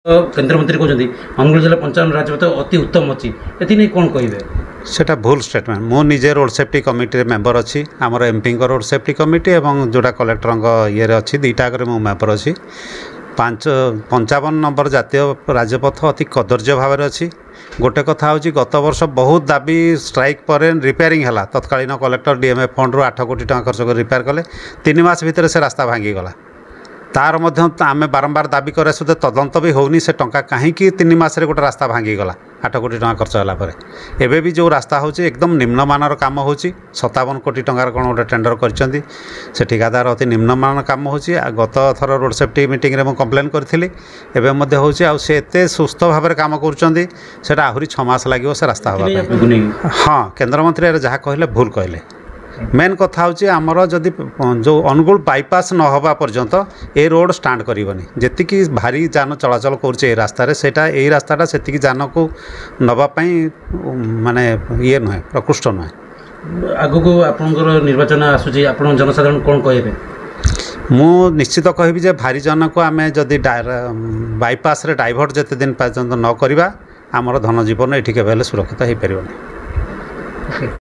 केन्द्रमंत्री कहते अनुगुल जिला 55 राजपथ अति उत्तम अच्छी ये कौन कहे सेटा भूल स्टेटमेंट मु निजे रोड सेफ्टी कमिटी मेंबर अच्छी आमर एमपी रोड सेफ्टी कमिटी और जोड़ा कलेक्टर ये अच्छी दुईटाक मेंबर अच्छी 55 नंबर जातीय राजपथ अति कदर्य भाव अच्छी गोटे कथा हूँ गत वर्ष बहुत दाबी स्ट्राइक पर रिपेयरिंग है तत्कालीन कलेक्टर डीएमएफ फंड रू 8 कोटी टका खर्च कर रिपेयर कले 3 मास भितर से रास्ता भांगीगला तार आम बारंबार दाबी करे सुधा तदंत भी होनी से टंका कहीं 3 मासरे गोटे रास्ता भांगीगला 8 कोटी टका खर्च है एबे भी जो रास्ता हो एकदम निम्नमानर काम हो 57 कोटी टंकार कौन गोटे टेंडर कर ठिकादार अति निम्नमान काम हो गत थर रोड सेफ्टी मीटिंग रे कंप्लेन करी से एते सुस्थ भाव में काम कर आहरी 6 मास लगे से रास्ता हाँ हाँ केन्द्रमंत्री जहाँ कहले भूल कहले मेन कथा हूँ आमर जदि जो अनुगुल बाईपास न हवा पर्यंत ए रोड स्टार्ट करनी जी भारी जान चलाचल कर रास्तार से रास्ताटा से जान को नवापाई माने ये नुहे प्रकृष्ट नुहे आग को आपंकर निर्वाचन आसूसी आप जनसाधारण कौन कहे मु निश्चित कहि भारी जन को आम जदि बाईपास रे डाइभर्ट जिते दिन पर्यंत न करवा आमर धन जीवन ये सुरक्षित हो पार।